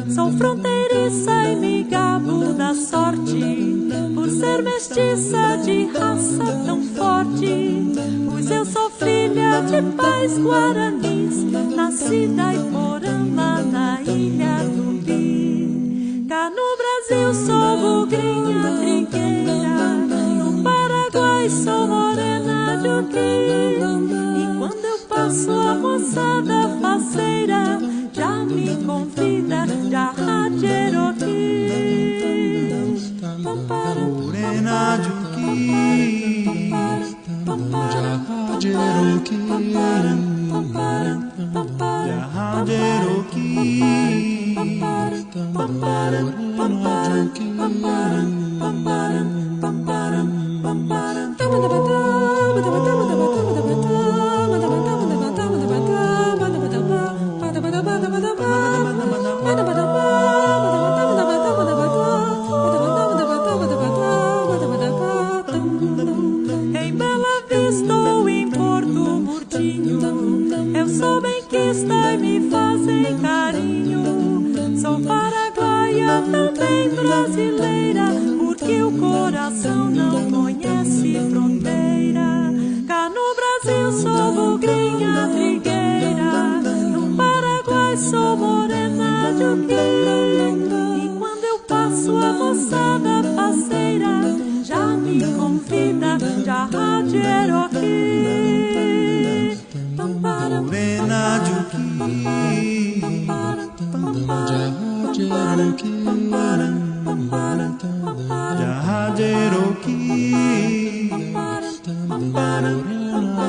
Sou fronteiriça e me gabo da sorte, por ser mestiça de raça tão forte. Pois eu sou filha de pais guaranis, nascida em Porama, na ilha do Bi. Cá no Brasil sou bugrinha trigueira, no Paraguai sou morena de Uqui. E quando eu passo a moçada faceira, já me convida, já Cherokee. Morena de Uqui, já Cherokee, já Cherokee, morena de Em Bela Vista ou em Porto Murtinho, eu sou benquista e me fazem carinho. Sou paraguaia, também brasileira, porque o coração não conhece fronteira. Cá no Brasil sou bugrinha trigueira, no Paraguai sou morena de Uqui. E quando eu passo a moçada faceira, já me convida, já Cherokee. morena de Uqui, já Cherokee, já Cherokee, morena